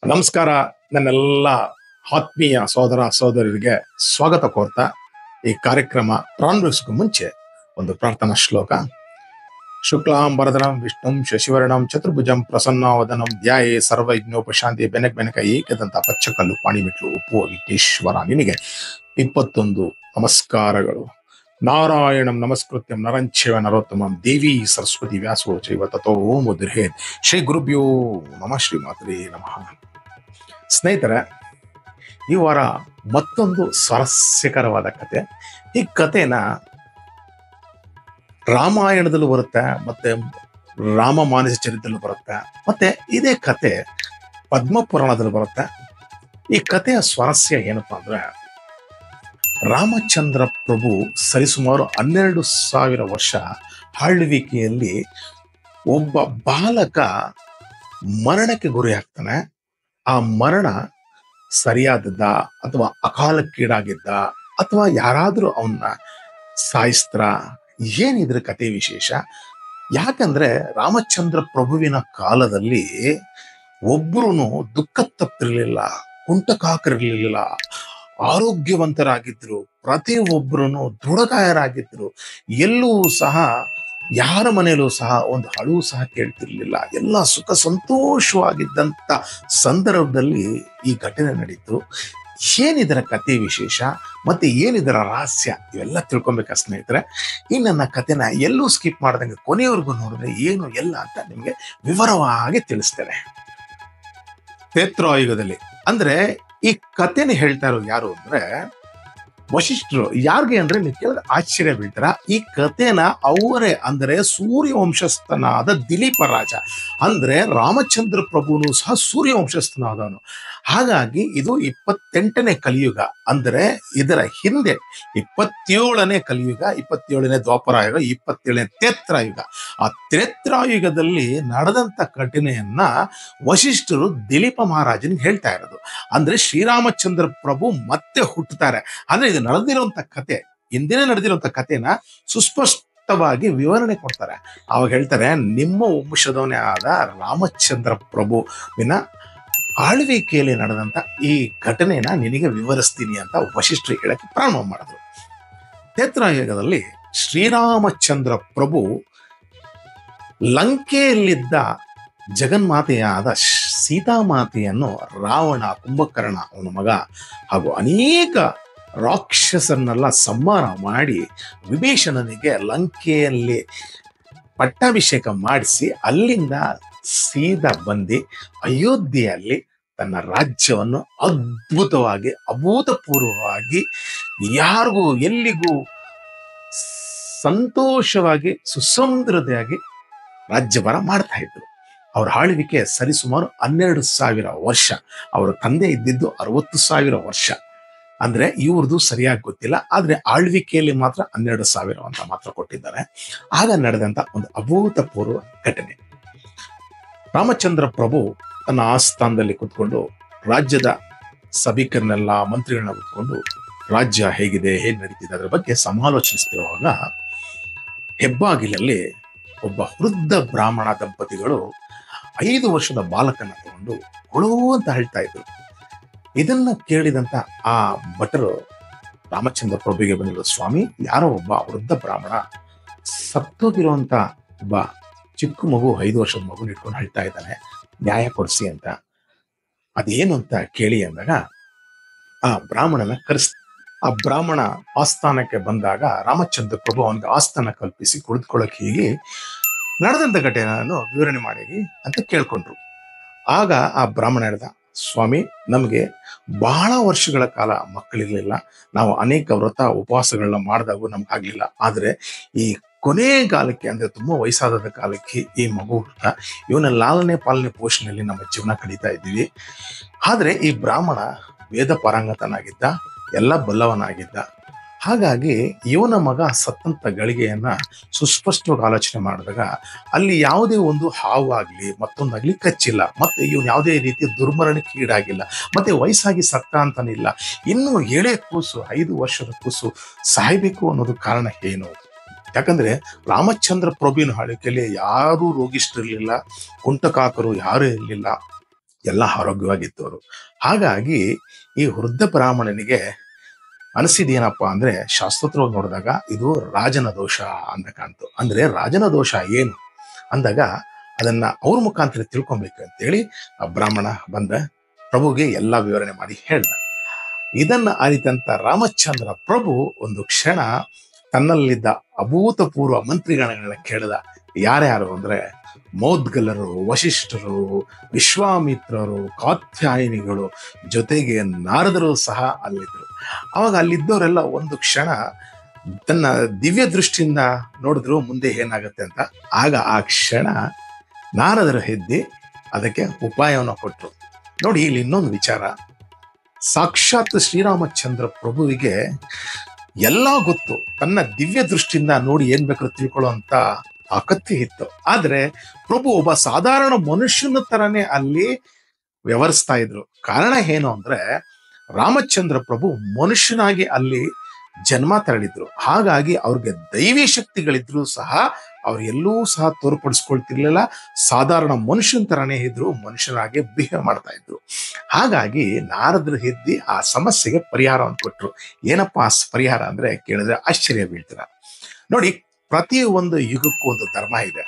ನಮಸ್ಕಾರ. ನನ್ನೆಲ್ಲ ಆತ್ಮೀಯ ಸೋದರ ಸೋದರರಿಗೆ ಸ್ವಾಗತ ಕೋರ್ತಾ ಈ ಕಾರ್ಯಕ್ರಮ ಪ್ರಾರಂಭಿಸಕ್ಕೂ ಮುಂಚೆ ಒಂದು ಪ್ರಾರ್ಥನಾ ಶ್ಲೋಕ. ಶುಕ್ಲಾಂಬರಧರಂ ವಿಷ್ಣುಂ ಶಶಿವರ್ಣಂ ಚತುರ್ಭುಜಂ ಪ್ರಸನ್ನಾವದನಂ ಧ್ಯಾಯೇ ಸರ್ವವಿಘ್ನೋಪಶಾಂತಿ. ಬೆನಕ ಏಕದಂತ ಪಚ್ಚಕಲ್ಲು ಪಾಣಿಬಿಟ್ಲು ಉಪ್ಪು ವಿಘ್ನೇಶ್ವರ ನಿನಗೆ 21 ನಮಸ್ಕಾರಗಳು. ನಾರಾಯಣಂ ನಮಸ್ಕೃತ್ಯಂ ನರಂಚೈವ ನರೋತ್ತಮಂ ದೇವಿ ಸರಸ್ವತಿ ವ್ಯಾಸೋ ಚೈವ ತಥೋ ಮುದ್ರೇತ್. ಶ್ರೀ ಗುರುಭ್ಯೋ ನಮಃ. ಶ್ರೀ ಮಾತ್ರೇ ನಮಃ. ಸ್ನೇಹಿತರೆ, ಈ ವಾರ ಮತ್ತೊಂದು ಸ್ವಾರಸ್ಯಕರವಾದ ಕತೆ. ಈ ಕಥೆನ ರಾಮಾಯಣದಲ್ಲೂ ಬರುತ್ತೆ, ಮತ್ತೆ ರಾಮಮಾನಸ ಚರಿತ್ರದಲ್ಲೂ ಬರುತ್ತೆ, ಮತ್ತೆ ಇದೇ ಕತೆ ಪದ್ಮಪುರಾಣದಲ್ಲೂ ಬರುತ್ತೆ. ಈ ಕಥೆಯ ಸ್ವಾರಸ್ಯ ಏನಪ್ಪಾ ಅಂದ್ರೆ, ರಾಮಚಂದ್ರ ಪ್ರಭು ಸರಿಸುಮಾರು 12,000 ವರ್ಷ ಆಳ್ವಿಕೆಯಲ್ಲಿ ಒಬ್ಬ ಬಾಲಕ ಮರಣಕ್ಕೆ ಗುರಿ ಆಗ್ತಾನೆ. ಆ ಮರಣ ಸರಿಯಾದದ್ದ ಅಥವಾ ಅಕಾಲಕ್ಕೀಡಾಗಿದ್ದ ಅಥವಾ ಯಾರಾದ್ರೂ ಅವನ್ನ ಸಾಯಿಸ್ತ್ರ, ಏನಿದ್ರ ಕತೆ ವಿಶೇಷ? ಯಾಕಂದ್ರೆ ರಾಮಚಂದ್ರ ಪ್ರಭುವಿನ ಕಾಲದಲ್ಲಿ ಒಬ್ಬರೂ ದುಃಖ ತಪ್ಪಿರ್ಲಿಲ್ಲ, ಕುಂಟಕಾಕರಿರ್ಲಿಲ್ಲ, ಆರೋಗ್ಯವಂತರಾಗಿದ್ರು, ಪ್ರತಿಯೊಬ್ಬರೂ ದೃಢಕಾಯರಾಗಿದ್ರು. ಎಲ್ಲೂ ಸಹ ಯಾರ ಮನೆಯಲ್ಲೂ ಸಹ ಒಂದು ಅಳು ಸಹ ಕೇಳ್ತಿರ್ಲಿಲ್ಲ. ಎಲ್ಲ ಸುಖ ಸಂತೋಷವಾಗಿದ್ದಂಥ ಸಂದರ್ಭದಲ್ಲಿ ಈ ಘಟನೆ ನಡೀತು. ಏನಿದರ ಕತೆ ವಿಶೇಷ ಮತ್ತೆ ಏನಿದರ ರಹಸ್ಯ, ಇವೆಲ್ಲ ತಿಳ್ಕೊಬೇಕಾ ಸ್ನೇಹಿತರೆ? ಈ ನನ್ನ ಕಥೆನ ಎಲ್ಲೂ ಸ್ಕಿಪ್ ಮಾಡ್ದಂಗೆ ಕೊನೆಯವರೆಗೂ ನೋಡಿದ್ರೆ ಏನು ಎಲ್ಲ ಅಂತ ನಿಮಗೆ ವಿವರವಾಗಿ ತಿಳಿಸ್ತೇನೆ. ತ್ರೇತಾಯುಗದಲ್ಲಿ ಅಂದ್ರೆ ಈ ಕಥೆನ ಹೇಳ್ತಾ ಇರೋದು ಯಾರು ಅಂದ್ರೆ ವಶಿಷ್ಠರು. ಯಾರಿಗೆ ಅಂದ್ರೆ ನೀವು ಕೇಳಿದ್ರೆ ಆಶ್ಚರ್ಯ ಬೀಳ್ತಾರ. ಈ ಕಥೆನ ಅವರೇ ಅಂದ್ರೆ ಸೂರ್ಯವಂಶಸ್ಥನಾದ ದಿಲೀಪ ರಾಜ, ಅಂದ್ರೆ ರಾಮಚಂದ್ರ ಪ್ರಭುನು ಸಹ ಸೂರ್ಯವಂಶಸ್ಥನಾದವನು. ಹಾಗಾಗಿ ಇದು 28ನೇ ಕಲಿಯುಗ. ಅಂದ್ರೆ ಇದರ ಹಿಂದೆ 27ನೇ ಕಲಿಯುಗ, 27ನೇ ದ್ವಾಪರಾಯುಗ, 27ನೇ ತ್ರೇತಾಯುಗ. ಆ ತ್ರೇತಾಯುಗದಲ್ಲಿ ನಡೆದಂತ ಘಟನೆಯನ್ನ ವಶಿಷ್ಠರು ದಿಲೀಪ ಮಹಾರಾಜನಿಗೆ ಹೇಳ್ತಾ ಇರೋದು. ಅಂದ್ರೆ ಶ್ರೀರಾಮಚಂದ್ರ ಪ್ರಭು ಮತ್ತೆ ಹುಟ್ಟುತ್ತಾರೆ. ಅಂದ್ರೆ ಇದು ನಡೆದಿರುವಂತ ಕತೆ, ಹಿಂದಿನ ನಡೆದಿರುವಂತ ಕಥೆನ ಸುಸ್ಪಷ್ಟವಾಗಿ ವಿವರಣೆ ಕೊಡ್ತಾರೆ. ಅವಾಗ ಹೇಳ್ತಾರೆ, ನಿಮ್ಮ ವಂಶದವನೇ ಆದ ರಾಮಚಂದ್ರ ಪ್ರಭುವಿನ ಆಳ್ವಿಕೆಯಲ್ಲಿ ನಡೆದಂತ ಈ ಘಟನೆನ ನಿನಗೆ ವಿವರಿಸ್ತೀನಿ ಅಂತ ವಶಿಷ್ಠರು ಹೇಳಕ್ಕೆ ಪ್ರಾರಂಭ ಮಾಡಿದ್ರು. ತ್ರೇತಾಯುಗದಲ್ಲಿ ಶ್ರೀರಾಮಚಂದ್ರ ಪ್ರಭು ಲಂಕೆಯಲ್ಲಿದ್ದ ಜಗನ್ಮಾತೆಯಾದ ಸೀತಾಮಾತೆಯನ್ನು ರಾವಣ, ಕುಂಭಕರ್ಣ ಅವನ ಮಗ ಹಾಗೂ ಅನೇಕ ರಾಕ್ಷಸರನ್ನೆಲ್ಲ ಸಂಹಾರ ಮಾಡಿ ವಿಭೀಷಣನಿಗೆ ಲಂಕೆಯಲ್ಲಿ ಪಟ್ಟಾಭಿಷೇಕ ಮಾಡಿಸಿ ಅಲ್ಲಿಂದ ಸೀದಾ ಬಂದು ಅಯೋಧ್ಯೆಯಲ್ಲಿ ತನ್ನ ರಾಜ್ಯವನ್ನು ಅದ್ಭುತವಾಗಿ, ಅಭೂತಪೂರ್ವವಾಗಿ, ಯಾರಿಗೂ ಎಲ್ಲಿಗೂ ಸಂತೋಷವಾಗಿ, ಸುಸಮೃದ್ಧಿಯಾಗಿ ರಾಜ್ಯಭಾರ ಮಾಡ್ತಾ ಇದ್ರು. ಅವರ ಆಳ್ವಿಕೆ ಸರಿಸುಮಾರು 12,000 ವರ್ಷ. ಅವರ ತಂದೆ ಇದ್ದಿದ್ದು 60,000 ವರ್ಷ. ಅಂದ್ರೆ ಇವ್ರದ್ದು ಸರಿಯಾಗಿ ಗೊತ್ತಿಲ್ಲ, ಆದ್ರೆ ಆಳ್ವಿಕೆಯಲ್ಲಿ ಮಾತ್ರ 12,000 ಅಂತ ಮಾತ್ರ ಕೊಟ್ಟಿದ್ದಾರೆ. ಆಗ ನಡೆದಂತ ಒಂದು ಅಭೂತಪೂರ್ವ ಘಟನೆ. ರಾಮಚಂದ್ರ ಪ್ರಭು ತನ್ನ ಆಸ್ಥಾನದಲ್ಲಿ ಕುತ್ಕೊಂಡು ರಾಜ್ಯದ ಸಭಿಕರನ್ನೆಲ್ಲ, ಮಂತ್ರಿಗಳನ್ನ ಕುತ್ಕೊಂಡು ರಾಜ್ಯ ಹೇಗಿದೆ, ಹೇಗೆ ನಡೀತಿದೆ ಅದರ ಬಗ್ಗೆ ಸಮಾಲೋಚಿಸ್ತಿರುವಾಗ ಹೆಬ್ಬಾಗಿಲಲ್ಲಿ ಒಬ್ಬ ವೃದ್ಧ ಬ್ರಾಹ್ಮಣ ದಂಪತಿಗಳು 5 ವರ್ಷದ ಬಾಲಕನ ತಗೊಂಡು ಕೊಳೋ ಅಂತ ಹೇಳ್ತಾ ಇದ್ರು. ಇದನ್ನ ಕೇಳಿದಂತ ಆ ಭಟರು ರಾಮಚಂದ್ರ ಪ್ರಭುವಿಗೆ ಬಂದಿದ್ರು. ಸ್ವಾಮಿ, ಯಾರೋ ಒಬ್ಬ ವೃದ್ಧ ಬ್ರಾಹ್ಮಣ ಸತ್ತೋಗಿರುವಂತ ಒಬ್ಬ ಚಿಕ್ಕ ಮಗು, 5 ವರ್ಷದ ಮಗು ಇಟ್ಕೊಂಡು ಹೇಳ್ತಾ ಇದ್ದಾನೆ, ನ್ಯಾಯ ಕೊಡಿಸಿ ಅಂತ. ಅದೇನು ಅಂತ ಕೇಳಿ ಅಂದಾಗ ಆ ಬ್ರಾಹ್ಮಣನ ಆ ಬ್ರಾಹ್ಮಣ ಆಸ್ಥಾನಕ್ಕೆ ಬಂದಾಗ ರಾಮಚಂದ್ರ ಪ್ರಭು ಅವನಿಗೆ ಆಸ್ಥಾನ ಕಲ್ಪಿಸಿ ಕುಳಿತುಕೊಳ್ಳಕ್ಕೆ ಹೀಗೆ ನಡೆದಂತ ಘಟನೆಯನ್ನು ವಿವರಣೆ ಮಾಡಿ ಅಂತ ಕೇಳ್ಕೊಂಡ್ರು. ಆಗ ಆ ಬ್ರಾಹ್ಮಣ ಹೇಳ್ದ, ಸ್ವಾಮಿ, ನಮಗೆ ಬಹಳ ವರ್ಷಗಳ ಕಾಲ ಮಕ್ಕಳಿರ್ಲಿಲ್ಲ. ನಾವು ಅನೇಕ ವ್ರತ ಉಪವಾಸಗಳನ್ನ ಮಾಡಿದಾಗೂ ನಮ್ಗೆ ಆಗ್ಲಿಲ್ಲ. ಆದ್ರೆ ಈ ಕೊನೆ ಕಾಲಕ್ಕೆ, ಅಂದ್ರೆ ತುಂಬಾ ವಯಸ್ಸಾದ ಕಾಲಕ್ಕೆ ಈ ಮಗು ಹುಟ್ಟ, ಇವನ ಲಾಲನೆ ಪಾಲನೆ ಪೋಷಣೆಯಲ್ಲಿ ನಮ್ಮ ಜೀವನ ಕಳೀತಾ ಇದ್ದೀವಿ. ಆದ್ರೆ ಈ ಬ್ರಾಹ್ಮಣ ವೇದ ಪಾರಂಗತನಾಗಿದ್ದ, ಎಲ್ಲ ಬಲ್ಲವನಾಗಿದ್ದ. ಹಾಗಾಗಿ ಇವನ ಮಗ ಸತ್ತಂತ ಗಳಿಗೆಯನ್ನ ಸುಸ್ಪಷ್ಟವಾಗಿ ಆಲೋಚನೆ ಮಾಡಿದಾಗ ಅಲ್ಲಿ ಯಾವುದೇ ಒಂದು ಹಾವು ಆಗ್ಲಿ ಮತ್ತೊಂದಾಗ್ಲಿ ಕಚ್ಚಿಲ್ಲ, ಮತ್ತೆ ಇವನು ಯಾವುದೇ ರೀತಿಯ ದುರ್ಮರಣಕ್ಕೆ ಈಡಾಗಿಲ್ಲ, ಮತ್ತೆ ವಯಸ್ಸಾಗಿ ಸತ್ತ ಅಂತಾನಿಲ್ಲ. ಇನ್ನು 7 ಕೂಸು, 5 ವರ್ಷದ ಕೂಸು ಸಾಯ್ಬೇಕು ಅನ್ನೋದು ಕಾರಣ ಏನು? ಯಾಕಂದ್ರೆ ರಾಮಚಂದ್ರ ಪ್ರಭುವಿನ ಆಳ್ವಿಕೆಯಲ್ಲಿ ಯಾರೂ ರೋಗಿಷ್ಠರಿರ್ಲಿಲ್ಲ, ಕುಂಟಕಾಕರು ಯಾರೂ ಇರಲಿಲ್ಲ. ಎಲ್ಲ ಆರೋಗ್ಯವಾಗಿದ್ದವರು. ಹಾಗಾಗಿ ಈ ವೃದ್ಧ ಬ್ರಾಹ್ಮಣನಿಗೆ ಅನಿಸಿದೇನಪ್ಪ ಅಂದ್ರೆ, ಶಾಸ್ತ್ರೋತ್ರವಾಗಿ ನೋಡಿದಾಗ ಇದು ರಾಜನ ದೋಷ ಅಂತ ಕಾಣ್ತು. ಅಂದ್ರೆ ರಾಜನ ದೋಷ ಏನು ಅಂದಾಗ ಅದನ್ನ ಅವ್ರ ಮುಖಾಂತರ ತಿಳ್ಕೊಬೇಕು ಅಂತೇಳಿ ಆ ಬ್ರಾಹ್ಮಣ ಬಂದ ಪ್ರಭುಗೆ ಎಲ್ಲ ವಿವರಣೆ ಮಾಡಿ ಹೇಳ್ದ. ಇದನ್ನ ಅರಿತಂತ ರಾಮಚಂದ್ರ ಪ್ರಭು ಒಂದು ಕ್ಷಣ ತನ್ನಲ್ಲಿದ್ದ ಅಭೂತಪೂರ್ವ ಮಂತ್ರಿಗಣಗಳನ್ನ ಕೇಳಿದ. ಯಾರ್ಯಾರು ಅಂದ್ರೆ ಮೌದ್ಗಲರು, ವಶಿಷ್ಠರು, ವಿಶ್ವಾಮಿತ್ರರು, ಕಾತ್ಯಾಯಿನಿಗಳು, ಜೊತೆಗೆ ನಾರದರು ಸಹ ಅಲ್ಲಿದ್ರು. ಅವಾಗ ಅಲ್ಲಿದ್ದವರೆಲ್ಲ ಒಂದು ಕ್ಷಣ ತನ್ನ ದಿವ್ಯ ದೃಷ್ಟಿಯಿಂದ ನೋಡಿದ್ರು ಮುಂದೆ ಏನಾಗುತ್ತೆ ಅಂತ. ಆಗ ಆ ಕ್ಷಣ ನಾರದರು ಹೆದ್ದಿ ಅದಕ್ಕೆ ಉಪಾಯವನ್ನು ಕೊಟ್ಟರು. ನೋಡಿ, ಇಲ್ಲಿ ಇನ್ನೊಂದು ವಿಚಾರ. ಸಾಕ್ಷಾತ್ ಶ್ರೀರಾಮಚಂದ್ರ ಪ್ರಭುವಿಗೆ ಎಲ್ಲ ಗೊತ್ತು. ತನ್ನ ದಿವ್ಯ ದೃಷ್ಟಿಯಿಂದ ನೋಡಿ ಏನ್ ಬೇಕಾದ್ರೂ ತಿಳ್ಕೊಳ್ಳುವಂತ ತಾಕತ್ತು ಇತ್ತು. ಆದ್ರೆ ಪ್ರಭು ಒಬ್ಬ ಸಾಧಾರಣ ಮನುಷ್ಯನ ತರನೇ ಅಲ್ಲಿ ವ್ಯವಹರಿಸ್ತಾ ಇದ್ರು. ಕಾರಣ ಏನು ಅಂದ್ರೆ, ರಾಮಚಂದ್ರ ಪ್ರಭು ಮನುಷ್ಯನಾಗಿ ಅಲ್ಲಿ ಜನ್ಮ ತಳೆದಿದ್ರು. ಹಾಗಾಗಿ ಅವ್ರಿಗೆ ದೈವಿ ಶಕ್ತಿಗಳಿದ್ರು ಸಹ ಅವ್ರು ಎಲ್ಲೂ ಸಹ ತೋರ್ಪಡಿಸ್ಕೊಳ್ತಿರ್ಲಿಲ್ಲ. ಸಾಧಾರಣ ಮನುಷ್ಯನ ತರನೇ ಇದ್ರು, ಮನುಷ್ಯನಾಗಿ ಬಿಹೇವ್ ಮಾಡ್ತಾ ಇದ್ರು. ಹಾಗಾಗಿ ನಾರದ್ರು ಹೆದ್ದಿ ಆ ಸಮಸ್ಯೆಗೆ ಪರಿಹಾರವನ್ನು ಕೊಟ್ರು. ಏನಪ್ಪ ಆ ಪರಿಹಾರ ಅಂದ್ರೆ ಕೇಳಿದ್ರೆ ಆಶ್ಚರ್ಯ ಬೀಳ್ತೀರ. ನೋಡಿ, ಪ್ರತಿ ಒಂದು ಯುಗಕ್ಕೂ ಒಂದು ಧರ್ಮ ಇದೆ.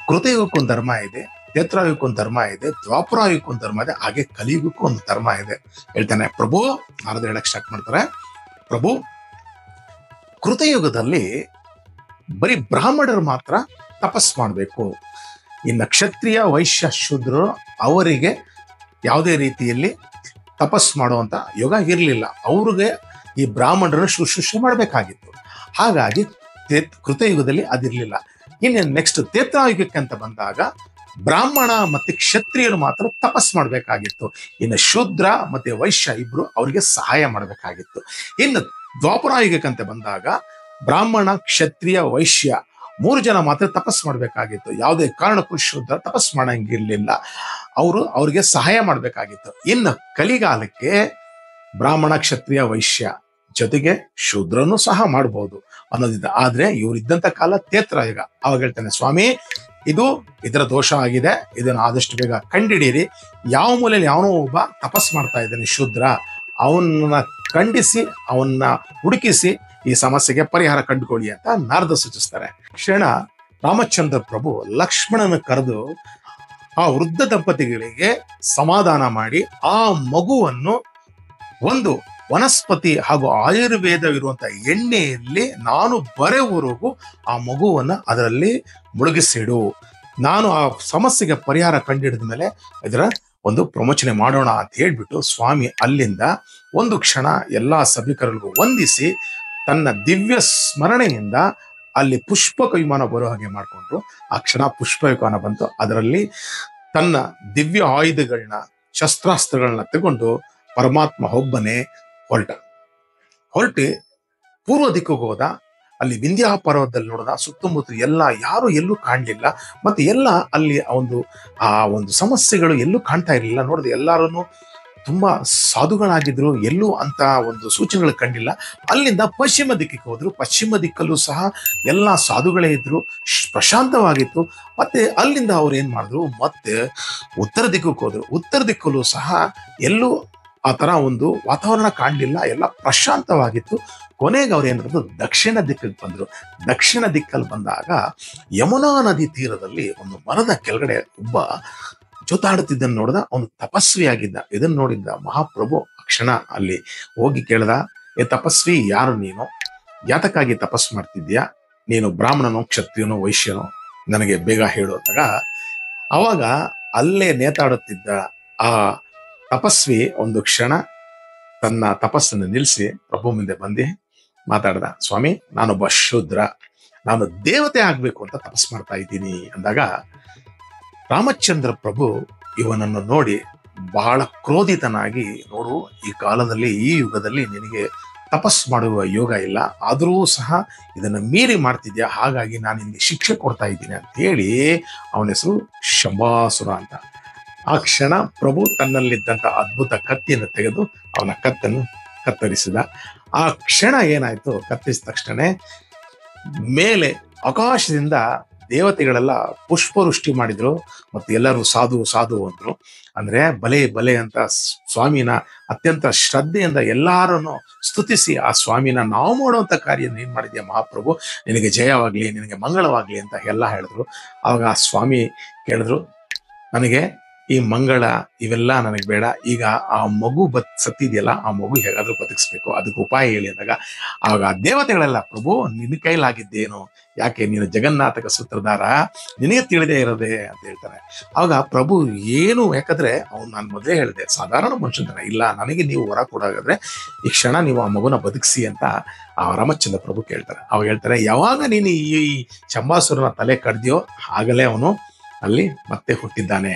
ಕೃತಯುಗಕ್ಕೊಂದು ಧರ್ಮ ಇದೆ, ತ್ರೇತಾಯುಗಕ್ಕೊಂದು ಧರ್ಮ ಇದೆ, ದ್ವಾಪರಾಯುಗಕ್ಕೊಂದು ಧರ್ಮ ಇದೆ, ಹಾಗೆ ಕಲಿಯುಗಕ್ಕೂ ಒಂದು ಧರ್ಮ ಇದೆ. ಹೇಳ್ತಾನೆ ಪ್ರಭು. ನಾರದ್ರು ಹೇಳಕ್ ಸ್ಟಾರ್ಟ್ ಮಾಡ್ತಾರೆ. ಪ್ರಭು, ಕೃತಯುಗದಲ್ಲಿ ಬರೀ ಬ್ರಾಹ್ಮಣರು ಮಾತ್ರ ತಪಸ್ ಮಾಡಬೇಕು. ಇನ್ನು ಕ್ಷತ್ರಿಯ, ವೈಶ್ಯ, ಶೂದ್ರರು ಅವರಿಗೆ ಯಾವುದೇ ರೀತಿಯಲ್ಲಿ ತಪಸ್ ಮಾಡುವಂತ ಯೋಗ ಇರಲಿಲ್ಲ. ಅವ್ರಿಗೆ ಈ ಬ್ರಾಹ್ಮಣರನ್ನು ಶುಶ್ರೂಷೆ ಮಾಡಬೇಕಾಗಿತ್ತು. ಹಾಗಾಗಿ ಕೃತಯುಗದಲ್ಲಿ ಅದಿರ್ಲಿಲ್ಲ. ಇನ್ನು ನೆಕ್ಸ್ಟ್ ತ್ರೇತಾಯುಗಕ್ಕೆ ಅಂತ ಬಂದಾಗ ಬ್ರಾಹ್ಮಣ ಮತ್ತೆ ಕ್ಷತ್ರಿಯರು ಮಾತ್ರ ತಪಸ್ ಮಾಡಬೇಕಾಗಿತ್ತು. ಇನ್ನು ಶೂದ್ರ ಮತ್ತೆ ವೈಶ್ಯ ಇಬ್ರು ಅವರಿಗೆ ಸಹಾಯ ಮಾಡಬೇಕಾಗಿತ್ತು. ಇನ್ನು ದ್ವಾಪರಾಯುಗಕ್ಕಂತ ಬಂದಾಗ ಬ್ರಾಹ್ಮಣ, ಕ್ಷತ್ರಿಯ, ವೈಶ್ಯ 3 ಜನ ಮಾತ್ರ ತಪಸ್ ಮಾಡಬೇಕಾಗಿತ್ತು. ಯಾವುದೇ ಕಾರಣಕ್ಕೂ ಶೂದ್ರ ತಪಸ್ ಮಾಡಂಗಿರ್ಲಿಲ್ಲ. ಅವ್ರಿಗೆ ಸಹಾಯ ಮಾಡಬೇಕಾಗಿತ್ತು. ಇನ್ನು ಕಲಿಗಾಲಕ್ಕೆ ಬ್ರಾಹ್ಮಣ, ಕ್ಷತ್ರಿಯ, ವೈಶ್ಯ ಜೊತೆಗೆ ಶೂದ್ರನು ಸಹ ಮಾಡಬಹುದು ಅನ್ನೋದಿದ್ದ. ಆದ್ರೆ ಇವರಿದ್ದಂತ ಕಾಲ ತ್ರೇತಾಯುಗ. ಅವಾಗ ಹೇಳ್ತಾನೆ, ಸ್ವಾಮಿ, ಇದರ ದೋಷ ಆಗಿದೆ, ಇದನ್ನ ಆದಷ್ಟು ಬೇಗ ಕಂಡಿಡೀರಿ. ಯಾವ ಮೂಲೆಯಲ್ಲಿ ಯಾವನೋ ಒಬ್ಬ ತಪಸ್ ಮಾಡ್ತಾ ಇದ್ದಾನೆ ಶೂದ್ರ, ಅವನ್ನ ಖಂಡಿಸಿ ಅವನ್ನ ಹುಡುಕಿಸಿ ಈ ಸಮಸ್ಯೆಗೆ ಪರಿಹಾರ ಕಂಡುಕೊಳ್ಳಿ ಅಂತ ನಾರದ ಸೂಚಿಸ್ತಾರೆ. ಕ್ಷಣ ರಾಮಚಂದ್ರ ಪ್ರಭು ಲಕ್ಷ್ಮಣನ ಕರೆದು ಆ ವೃದ್ಧ ದಂಪತಿಗಳಿಗೆ ಸಮಾಧಾನ ಮಾಡಿ ಆ ಮಗುವನ್ನು ಒಂದು ವನಸ್ಪತಿ ಹಾಗೂ ಆಯುರ್ವೇದವಿರುವಂತಹ ಎಣ್ಣೆಯಲ್ಲಿ ನಾನು ಬರೆವರೆಗೂ ಆ ಮಗುವನ್ನ ಅದರಲ್ಲಿ ಮುಳುಗಿಸಿಡು. ನಾನು ಆ ಸಮಸ್ಯೆಗೆ ಪರಿಹಾರ ಕಂಡಿಡಿದ ಮೇಲೆ ಇದರ ಒಂದು ಪ್ರಮೋಚನೆ ಮಾಡೋಣ ಅಂತ ಹೇಳ್ಬಿಟ್ಟು ಸ್ವಾಮಿ ಅಲ್ಲಿಂದ ಒಂದು ಕ್ಷಣ ಎಲ್ಲಾ ಸಭಿಕರಿಗೂ ವಂದಿಸಿ ತನ್ನ ದಿವ್ಯ ಸ್ಮರಣೆಯಿಂದ ಅಲ್ಲಿ ಪುಷ್ಪಕ ವಿಮಾನ ಬರೋ ಹಾಗೆ ಮಾಡಿಕೊಂಡ್ರು. ಆ ಕ್ಷಣ ಪುಷ್ಪ ವಿಮಾನ ಬಂತು. ಅದರಲ್ಲಿ ತನ್ನ ದಿವ್ಯ ಆಯುಧಗಳನ್ನ, ಶಸ್ತ್ರಾಸ್ತ್ರಗಳನ್ನ ತಗೊಂಡು ಪರಮಾತ್ಮ ಒಬ್ಬನೇ ಹೊರಟಿ ಪೂರ್ವ ದಿಕ್ಕಿಗೆ ಹೋದ. ಅಲ್ಲಿ ವಿಂಧ್ಯ ಪರ್ವತದಲ್ಲಿ ನೋಡಿದ ಸುತ್ತಮುತ್ತ ಯಾರು ಎಲ್ಲೂ ಕಾಣಲಿಲ್ಲ. ಮತ್ತೆ ಎಲ್ಲ ಅಲ್ಲಿ ಆ ಒಂದು ಸಮಸ್ಯೆಗಳು ಎಲ್ಲೂ ಕಾಣ್ತಾ ಇರಲಿಲ್ಲ. ನೋಡಿದ ಎಲ್ಲರೂ ತುಂಬಾ ಸಾಧುಗಳಾಗಿದ್ರು, ಎಲ್ಲೂ ಅಂತ ಒಂದು ಸೂಚನೆಗಳು ಕಂಡಿಲ್ಲ. ಅಲ್ಲಿಂದ ಪಶ್ಚಿಮ ದಿಕ್ಕಿಗೆ ಹೋದ್ರು. ಪಶ್ಚಿಮ ದಿಕ್ಕಲ್ಲೂ ಸಹ ಎಲ್ಲ ಸಾಧುಗಳೇ ಇದ್ರು, ಪ್ರಶಾಂತವಾಗಿತ್ತು. ಮತ್ತೆ ಅಲ್ಲಿಂದ ಅವ್ರು ಏನ್ ಮಾಡಿದ್ರು, ಮತ್ತೆ ಉತ್ತರ ದಿಕ್ಕಕ್ಕೆ ಹೋದ್ರು. ಉತ್ತರ ದಿಕ್ಕಲ್ಲೂ ಸಹ ಎಲ್ಲೂ ಆ ತರ ಒಂದು ವಾತಾವರಣ ಕಾಣಲಿಲ್ಲ, ಎಲ್ಲ ಪ್ರಶಾಂತವಾಗಿತ್ತು. ಕೊನೆಗೆ ಅವ್ರು ಏನ್ ಮಾಡಿದ್ರು, ದಕ್ಷಿಣ ದಿಕ್ಕಿಗೆ ಬಂದ್ರು. ದಕ್ಷಿಣ ದಿಕ್ಕಲ್ಲಿ ಬಂದಾಗ ಯಮುನಾ ನದಿ ತೀರದಲ್ಲಿ ಒಂದು ಮರದ ಕೆಳಗಡೆ ಒಬ್ಬ ಜೋತಾಡುತ್ತಿದ್ದನ್ನು ನೋಡಿದ. ಅವನು ತಪಸ್ವಿಯಾಗಿದ್ದ. ಇದನ್ನು ನೋಡಿದ್ದ ಮಹಾಪ್ರಭು ಕ್ಷಣ ಅಲ್ಲಿ ಹೋಗಿ ಕೇಳ್ದ, ಏ ತಪಸ್ವಿ, ಯಾರು ನೀನು? ಯಾತಕ್ಕಾಗಿ ತಪಸ್ ಮಾಡ್ತಿದ್ಯಾ? ನೀನು ಬ್ರಾಹ್ಮಣನೋ, ಕ್ಷತ್ರಿಯನೋ, ವೈಶ್ಯನೋ? ನನಗೆ ಬೇಗ ಹೇಳು ಅಂದಾಗ ಅವಾಗ ಅಲ್ಲೇ ನೇತಾಡುತ್ತಿದ್ದ ಆ ತಪಸ್ವಿ ಒಂದು ಕ್ಷಣ ತನ್ನ ತಪಸ್ಸನ್ನು ನಿಲ್ಲಿಸಿ ಪ್ರಭು ಮುಂದೆ ಬಂದು ಮಾತಾಡ್ದ. ಸ್ವಾಮಿ, ನಾನೊಬ್ಬ ಶೂದ್ರ, ನಾನು ದೇವತೆ ಆಗ್ಬೇಕು ಅಂತ ತಪಸ್ ಮಾಡ್ತಾ ಇದ್ದೀನಿ ಅಂದಾಗ ರಾಮಚಂದ್ರ ಪ್ರಭು ಇವನನ್ನು ನೋಡಿ ಬಹಳ ಕ್ರೋಧಿತನಾಗಿ, ನೋಡು, ಈ ಕಾಲದಲ್ಲಿ, ಈ ಯುಗದಲ್ಲಿ ನಿನಗೆ ತಪಸ್ ಮಾಡುವ ಯೋಗ ಇಲ್ಲ, ಆದರೂ ಸಹ ಇದನ್ನು ಮೀರಿ ಮಾಡ್ತಿದ್ಯಾ, ಹಾಗಾಗಿ ನಾನು ನಿನಗೆ ಶಿಕ್ಷೆ ಕೊಡ್ತಾ ಇದ್ದೀನಿ ಅಂತ ಹೇಳಿ ಅವನ ಹೆಸರು ಶಂಭಾಸುರ ಅಂತ. ಆ ಕ್ಷಣ ಪ್ರಭು ತನ್ನಲ್ಲಿದ್ದಂಥ ಅದ್ಭುತ ಕತ್ತಿಯನ್ನು ತೆಗೆದು ಅವನ ಕತ್ತನ್ನು ಕತ್ತರಿಸಿದ. ಆ ಕ್ಷಣ ಏನಾಯ್ತು, ಕತ್ತರಿಸಿದ ತಕ್ಷಣ ಮೇಲೆ ಆಕಾಶದಿಂದ ದೇವತೆಗಳೆಲ್ಲ ಪುಷ್ಪವೃಷ್ಟಿ ಮಾಡಿದ್ರು ಮತ್ತು ಎಲ್ಲರೂ ಸಾಧು ಸಾಧು ಅಂದ್ರು. ಅಂದ್ರೆ ಬಲೆ ಬಲೆ ಅಂತ ಸ್ವಾಮಿನ ಅತ್ಯಂತ ಶ್ರದ್ಧೆಯಿಂದ ಎಲ್ಲಾರನ್ನು ಸ್ತುತಿಸಿ ಆ ಸ್ವಾಮಿನ ನಾವು ಮಾಡುವಂತ ಕಾರ್ಯ ನೀನ್ ಮಾಡಿದ್ಯಾ ಮಹಾಪ್ರಭು, ನಿನಗೆ ಜಯವಾಗ್ಲಿ, ನಿನಗೆ ಮಂಗಳವಾಗ್ಲಿ ಅಂತ ಎಲ್ಲ ಹೇಳಿದ್ರು. ಆವಾಗ ಆ ಸ್ವಾಮಿ ಕೇಳಿದ್ರು, ನನಗೆ ಈ ಮಂಗಳ ಇವೆಲ್ಲ ನನಗೆ ಬೇಡ, ಈಗ ಆ ಮಗು ಸತ್ತಿದೆಯಲ್ಲ, ಆ ಮಗು ಹೇಗಾದ್ರೂ ಬದುಕಿಸ್ಬೇಕು, ಅದಕ್ಕೆ ಉಪಾಯ ಹೇಳಿ ಅಂದಾಗ ಆವಾಗ ಆ ದೇವತೆಗಳೆಲ್ಲ, ಪ್ರಭು ನಿನ್ನ ಕೈಲಾಗಿದ್ದೇನು, ಯಾಕೆ ನೀನು ಜಗನ್ನಾಥಕ ಸೂತ್ರಧಾರ, ನಿನಗೆ ತಿಳಿದೇ ಇರೋದೆ ಅಂತ ಹೇಳ್ತಾರೆ. ಆವಾಗ ಪ್ರಭು ಏನು, ಯಾಕಂದ್ರೆ ಅವ್ನು ನಾನು ಮೊದಲೇ ಹೇಳಿದೆ ಸಾಧಾರಣ ಮನುಷ್ಯನ ಇಲ್ಲ, ನನಗೆ ನೀವು ವರ ಕೊಡೋದಾದ್ರೆ ಈ ಕ್ಷಣ ನೀವು ಆ ಮಗುನ ಬದುಕಿಸಿ ಅಂತ ಆ ರಾಮಚಂದ್ರ ಪ್ರಭು ಕೇಳ್ತಾರೆ. ಅವಾಗ ಹೇಳ್ತಾರೆ, ಯಾವಾಗ ನೀನು ಈ ಚಂಬಾಸುರನ ತಲೆ ಕಡ್ದ್ಯೋ ಆಗಲೇ ಅವನು ಅಲ್ಲಿ ಮತ್ತೆ ಹುಟ್ಟಿದ್ದಾನೆ,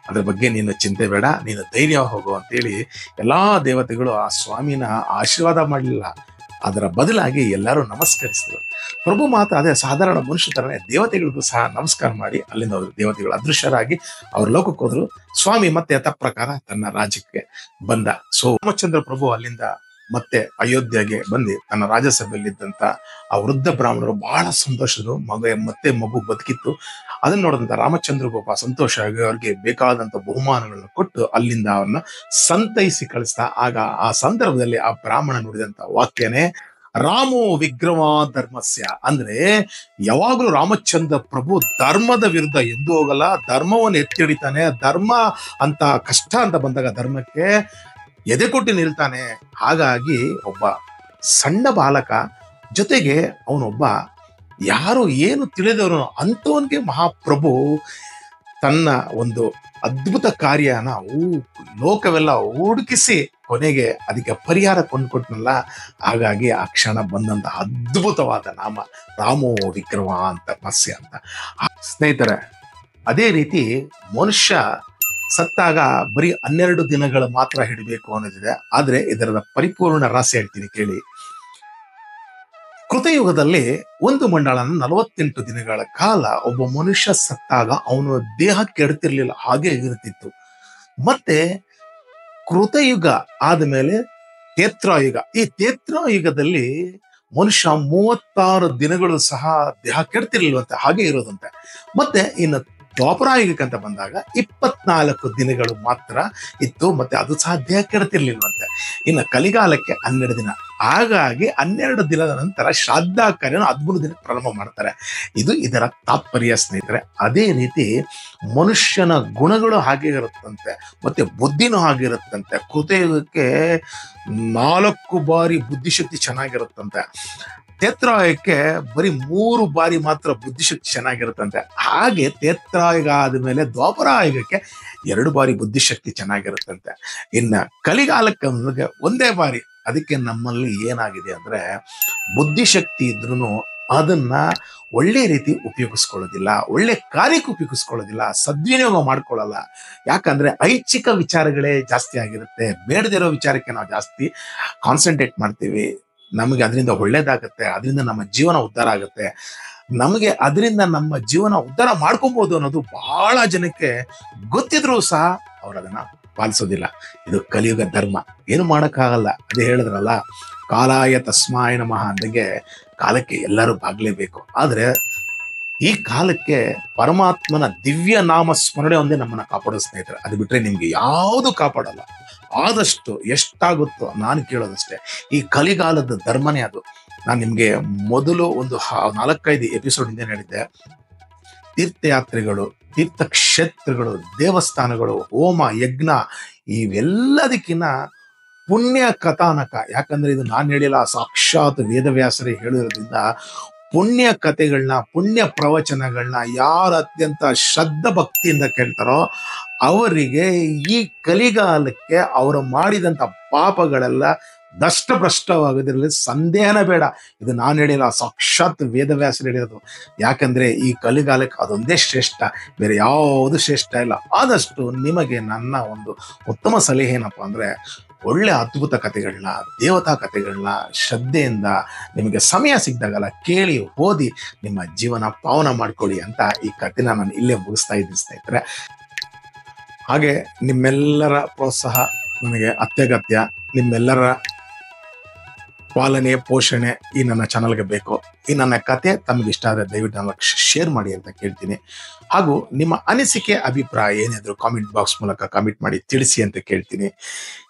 ಅದ್ರ ಬಗ್ಗೆ ನೀನು ಚಿಂತೆ ಬೇಡ, ನೀನು ಧೈರ್ಯ ಹೋಗು ಅಂತೇಳಿ ಎಲ್ಲಾ ದೇವತೆಗಳು ಆ ಸ್ವಾಮಿನ ಆಶೀರ್ವಾದ ಮಾಡಲಿಲ್ಲ, ಅದರ ಬದಲಾಗಿ ಎಲ್ಲರೂ ನಮಸ್ಕರಿಸಿದ್ರು. ಪ್ರಭು ಮಾತ್ರ ಅದೇ ಸಾಧಾರಣ ಮನುಷ್ಯ ತರನೇ ದೇವತೆಗಳಿಗೂ ಸಹ ನಮಸ್ಕಾರ ಮಾಡಿ ಅಲ್ಲಿಂದ ಅವರು ದೇವತೆಗಳು ಅದೃಶ್ಯರಾಗಿ ಅವ್ರ ಲೋಕಕ್ಕೆ ಹೋದ್ರು. ಸ್ವಾಮಿ ಮತ್ತೆ ಯಥ ಪ್ರಕಾರ ತನ್ನ ರಾಜ್ಯಕ್ಕೆ ಬಂದ. ಸೊ ರಾಮಚಂದ್ರ ಪ್ರಭು ಅಲ್ಲಿಂದ ಮತ್ತೆ ಅಯೋಧ್ಯೆಗೆ ಬಂದು ತನ್ನ ರಾಜ್ಯಸಭೆಯಲ್ಲಿದ್ದಂತ ಆ ವೃದ್ಧ ಬ್ರಾಹ್ಮಣರು ಬಹಳ ಸಂತೋಷರು, ಮತ್ತೆ ಮಗು ಬದುಕಿತ್ತು. ಅದನ್ನ ನೋಡಿದಂತ ರಾಮಚಂದ್ರ ಗೋಪ ಸಂತೋಷ ಆಗಿ ಅವ್ರಿಗೆ ಬೇಕಾದಂತ ಬಹುಮಾನಗಳನ್ನ ಕೊಟ್ಟು ಅಲ್ಲಿಂದ ಅವ್ರನ್ನ ಸಂತೈಸಿ ಕಳಿಸ್ತಾ. ಆಗ ಆ ಸಂದರ್ಭದಲ್ಲಿ ಆ ಬ್ರಾಹ್ಮಣ ನುಡಿದಂತ ವಾಕ್ಯನೇ ರಾಮೋ ವಿಗ್ರಹ ಧರ್ಮಸ್ಯ, ಅಂದ್ರೆ ಯಾವಾಗಲೂ ರಾಮಚಂದ್ರ ಪ್ರಭು ಧರ್ಮದ ವಿರುದ್ಧ ಎಂದೂ ಹೋಗಲ್ಲ, ಧರ್ಮವನ್ನು ಎತ್ತಿ ಹಿಡಿತಾನೆ. ಧರ್ಮ ಅಂತ ಕಷ್ಟ ಅಂತ ಬಂದಾಗ ಧರ್ಮಕ್ಕೆ ಎದೆ ಕೊಟ್ಟು ನಿಲ್ತಾನೆ. ಹಾಗಾಗಿ ಒಬ್ಬ ಸಣ್ಣ ಬಾಲಕ ಜೊತೆಗೆ ಅವನೊಬ್ಬ ಯಾರು ಏನು ತಿಳಿದವನು ಅಂಥವನ್ಗೆ ಮಹಾಪ್ರಭು ತನ್ನ ಒಂದು ಅದ್ಭುತ ಕಾರ್ಯನ ಲೋಕವೆಲ್ಲ ಹುಡುಕಿಸಿ ಕೊನೆಗೆ ಅದಕ್ಕೆ ಪರಿಹಾರ ಕೊಂಡ್ಕೊಟ್ನಲ್ಲ. ಹಾಗಾಗಿ ಆ ಕ್ಷಣ ಬಂದಂತ ಅದ್ಭುತವಾದ ನಾಮ ರಾಮೋ ವಿಗ್ರಹ ಅಂತ ಮತ್ಸ್ಯ ಅಂತ. ಸ್ನೇಹಿತರೆ, ಅದೇ ರೀತಿ ಮನುಷ್ಯ ಸತ್ತಾಗ ಬರೀ 12 ದಿನಗಳು ಮಾತ್ರ ಹಿಡಬೇಕು ಅನ್ನೋದಿದೆ. ಆದ್ರೆ ಇದರ ಪರಿಪೂರ್ಣ ರಹಸ್ಯ ಹೇಳ್ತೀನಿ ಕೇಳಿ. ಕೃತಯುಗದಲ್ಲಿ ಒಂದು ಮಂಡಳನ 48 ದಿನಗಳ ಕಾಲ ಒಬ್ಬ ಮನುಷ್ಯ ಸತ್ತಾಗ ಅವನು ದೇಹ ಕೆಡ್ತಿರ್ಲಿಲ್ಲ, ಹಾಗೆ ಇರ್ತಿತ್ತು. ಮತ್ತೆ ಕೃತಯುಗ ಆದ್ಮೇಲೆ ತೇತ್ರಾಯುಗ, ಈ ತೇತ್ರಾಯುಗದಲ್ಲಿ ಮನುಷ್ಯ 36 ದಿನಗಳು ಸಹ ದೇಹ ಕೆಡ್ತಿರ್ಲಿಲ್ವಂತೆ, ಹಾಗೆ ಇರೋದಂತೆ. ಮತ್ತೆ ಇನ್ನು ದ್ವಾಪರಾಯುಗಕ್ಕಂತ ಬಂದಾಗ 24 ದಿನಗಳು ಮಾತ್ರ ಇತ್ತು, ಮತ್ತೆ ಅದು ಸಹ ದೇಹ ಕೆಡ್ತಿರ್ಲಿಲ್ವಂತೆ. ಇನ್ನು ಕಲಿಗಾಲಕ್ಕೆ 12 ದಿನ. ಹಾಗಾಗಿ 12 ದಿನದ ನಂತರ ಶ್ರಾದ್ದ ಕಾರ್ಯನ 13 ದಿನ ಪ್ರಾರಂಭ ಮಾಡ್ತಾರೆ. ಇದು ಇದರ ತಾತ್ಪರ್ಯ ಸ್ನೇಹಿತರೆ. ಅದೇ ರೀತಿ ಮನುಷ್ಯನ ಗುಣಗಳು ಹಾಗೆ ಇರುತ್ತಂತೆ, ಮತ್ತೆ ಬುದ್ಧಿನೂ ಹಾಗಿರುತ್ತಂತೆ. ಕೃತಯುಗಕ್ಕೆ 4 ಬಾರಿ ಬುದ್ಧಿಶಕ್ತಿ ಚೆನ್ನಾಗಿರುತ್ತಂತೆ, ತೇತ್ರಾಯುಗಕ್ಕೆ ಬರೀ 3 ಬಾರಿ ಮಾತ್ರ ಬುದ್ಧಿಶಕ್ತಿ ಚೆನ್ನಾಗಿರುತ್ತಂತೆ. ಹಾಗೆ ತೇತ್ರಾಯುಗ ಆದ್ಮೇಲೆ ದ್ವಾಪರಾಯುಗಕ್ಕೆ 2 ಬಾರಿ ಬುದ್ಧಿಶಕ್ತಿ ಚೆನ್ನಾಗಿರುತ್ತಂತೆ. ಇನ್ನ ಕಲಿಗಾಲಕ್ಕೆ ಒಂದೇ ಬಾರಿ. ಅದಕ್ಕೆ ನಮ್ಮಲ್ಲಿ ಏನಾಗಿದೆ ಅಂದ್ರೆ ಬುದ್ಧಿಶಕ್ತಿ ಇದ್ರೂ ಅದನ್ನ ಒಳ್ಳೆ ರೀತಿ ಉಪಯೋಗಿಸ್ಕೊಳ್ಳೋದಿಲ್ಲ, ಒಳ್ಳೆ ಕಾರ್ಯಕ್ಕೆ ಉಪಯೋಗಿಸ್ಕೊಳ್ಳೋದಿಲ್ಲ, ಸದ್ವಿನಿಯೋಗ ಮಾಡ್ಕೊಳ್ಳಲ್ಲ. ಯಾಕಂದ್ರೆ ಐಚ್ಛಿಕ ವಿಚಾರಗಳೇ ಜಾಸ್ತಿ ಆಗಿರುತ್ತೆ, ಬೇಡದಿರೋ ವಿಚಾರಕ್ಕೆ ನಾವು ಜಾಸ್ತಿ ಕಾನ್ಸಂಟ್ರೇಟ್ ಮಾಡ್ತೀವಿ. ನಮಗೆ ಅದರಿಂದ ಒಳ್ಳೇದಾಗತ್ತೆ, ಅದರಿಂದ ನಮ್ಮ ಜೀವನ ಉದ್ಧಾರ ಆಗುತ್ತೆ, ನಮಗೆ ಅದರಿಂದ ನಮ್ಮ ಜೀವನ ಉದ್ಧಾರ ಮಾಡ್ಕೊಬಹುದು ಅನ್ನೋದು ಬಹಳ ಜನಕ್ಕೆ ಗೊತ್ತಿದ್ರು ಸಹ ಅವ್ರು ಅದನ್ನ ಪಾಲಿಸೋದಿಲ್ಲ. ಇದು ಕಲಿಯುಗ ಧರ್ಮ, ಏನು ಮಾಡಕ್ಕಾಗಲ್ಲ. ಅದೇ ಹೇಳಿದ್ರಲ್ಲ, ಕಾಲಾಯ ತಸ್ಮಾಯ ನಮಃ ಅಂದಂಗೆ ಕಾಲಕ್ಕೆ ಎಲ್ಲರೂ ಬಾಗ್ಲೇಬೇಕು. ಆದ್ರೆ ಈ ಕಾಲಕ್ಕೆ ಪರಮಾತ್ಮನ ದಿವ್ಯ ನಾಮ ಸ್ಮರಣೆ ಒಂದೇ ನಮ್ಮನ್ನ ಕಾಪಾಡೋ ಸ್ನೇಹಿತರೆ. ಅದು ಬಿಟ್ರೆ ನಿಮ್ಗೆ ಯಾವುದು ಕಾಪಾಡಲ್ಲ. ಆದಷ್ಟು ಎಷ್ಟಾಗುತ್ತೋ ನಾನು ಕೇಳೋದಷ್ಟೇ. ಈ ಕಲಿಗಾಲದ ಧರ್ಮನೇ ಅದು. ನಾನು ನಿಮ್ಗೆ ಮೊದಲು ಒಂದು 4-5 ಎಪಿಸೋಡ್ ಹಿಂದೆ ಹೇಳಿದ್ದೆ, ತೀರ್ಥಯಾತ್ರೆಗಳು, ತೀರ್ಥಕ್ಷೇತ್ರಗಳು, ದೇವಸ್ಥಾನಗಳು, ಹೋಮ ಯಜ್ಞ ಇವೆಲ್ಲದಕ್ಕಿಂತ ಪುಣ್ಯ ಕಥಾನಕ. ಯಾಕಂದ್ರೆ ಇದು ನಾನು ಹೇಳಿಲ್ಲ, ಸಾಕ್ಷಾತ್ ವೇದವ್ಯಾಸರೇ ಹೇಳಿರೋದ್ರಿಂದ ಪುಣ್ಯ ಕಥೆಗಳನ್ನ, ಪುಣ್ಯ ಪ್ರವಚನಗಳನ್ನ ಯಾರು ಅತ್ಯಂತ ಶ್ರದ್ಧಾ ಭಕ್ತಿಯಿಂದ ಕೇಳ್ತಾರೋ ಅವರಿಗೆ ಈ ಕಲಿಗಾಲಕ್ಕೆ ಅವರು ಮಾಡಿದಂಥ ಪಾಪಗಳೆಲ್ಲ ದಷ್ಟಭ್ರಷ್ಟವಾಗೋದ್ರಲ್ಲಿ ಸಂದೇಹನ ಬೇಡ. ಇದು ನಾನು ಹೇಳಿಲ್ಲ, ಸಾಕ್ಷಾತ್ ವೇದವ್ಯಾಸರು ಹೇಳಿರೋದು. ಯಾಕಂದ್ರೆ ಈ ಕಲಿಗಾಲಕ್ಕೆ ಅದೊಂದೇ ಶ್ರೇಷ್ಠ, ಬೇರೆ ಯಾವುದು ಶ್ರೇಷ್ಠ ಇಲ್ಲ. ಆದಷ್ಟು ನಿಮಗೆ ನನ್ನ ಒಂದು ಉತ್ತಮ ಸಲಹೆ ಏನಪ್ಪ ಅಂದ್ರೆ, ಒಳ್ಳೆ ಅದ್ಭುತ ಕಥೆಗಳನ್ನ, ದೇವತಾ ಕಥೆಗಳನ್ನ ಶ್ರದ್ಧೆಯಿಂದ ನಿಮಗೆ ಸಮಯ ಸಿಕ್ಕಿದಾಗಲ್ಲ ಕೇಳಿ ಓದಿ ನಿಮ್ಮ ಜೀವನ ಪಾವನ ಮಾಡ್ಕೊಳ್ಳಿ ಅಂತ ಈ ಕಥೆನ ನಾನು ಇಲ್ಲೇ ಮುಗಿಸ್ತಾ ಇದ್ದೀನಿ ಸ್ನೇಹಿತರೆ. ಹಾಗೆ ನಿಮ್ಮೆಲ್ಲರ ಪ್ರೋತ್ಸಾಹ ನನಗೆ ಅತ್ಯಗತ್ಯ. ನಿಮ್ಮೆಲ್ಲರ ಪಾಲನೆ ಪೋಷಣೆ ಈ ನನ್ನ ಚಾನಲ್ಗೆ ಬೇಕು. ಈ ನನ್ನ ಕತೆ ತಮಗೆ ಇಷ್ಟ ಆದರೆ ದಯವಿಟ್ಟು ನನ್ನ ಶೇರ್ ಮಾಡಿ ಅಂತ ಕೇಳ್ತೀನಿ. ಹಾಗೂ ನಿಮ್ಮ ಅನಿಸಿಕೆ ಅಭಿಪ್ರಾಯ ಏನಿದ್ರು ಕಾಮೆಂಟ್ ಬಾಕ್ಸ್ ಮೂಲಕ ಕಾಮೆಂಟ್ ಮಾಡಿ ತಿಳಿಸಿ ಅಂತ ಕೇಳ್ತೀನಿ.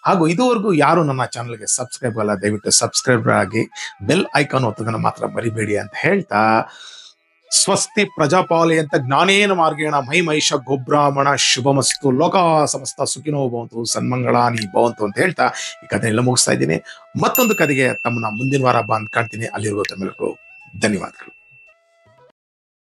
ಹಾಗೂ ಇದುವರೆಗೂ ಯಾರು ನನ್ನ ಚಾನಲ್ಗೆ ಸಬ್ಸ್ಕ್ರೈಬ್ ಅಲ್ಲ ದಯವಿಟ್ಟು ಸಬ್ಸ್ಕ್ರೈಬ್ ಆಗಿ ಬೆಲ್ ಐಕಾನ್ ಒತ್ತೋದನ್ನ ಮಾತ್ರ ಮರಿಬೇಡಿ ಅಂತ ಹೇಳ್ತಾ, ಸ್ವಸ್ತಿ ಪ್ರಜಾಪಾಲಯಂತ ಜ್ಞಾನೇನ ಮಾರ್ಗೇಣ ಮಹಿಮೈಷ ಗೋಬ್ರಾಹ್ಮಣ ಶುಭಮಸ್ತು ಲೋಕ ಸಮಸ್ತ ಸುಖಿನೋ ಭವಂತು ಸನ್ಮಂಗಳಾನಿ ಭವಂತು ಅಂತ ಹೇಳ್ತಾ ಈ ಕಥೆ ಎಲ್ಲ ಮುಗಿಸ್ತಾ ಇದ್ದೀನಿ. ಮತ್ತೊಂದು ಕಥೆಗೆ ತಮ್ಮನ್ನ ಮುಂದಿನ ವಾರ ಬಂದು ಕಾಣ್ತೀನಿ. ಅಲ್ಲಿರುವ ತಮ್ಮೆಲ್ಲರಿಗೂ ಧನ್ಯವಾದಗಳು.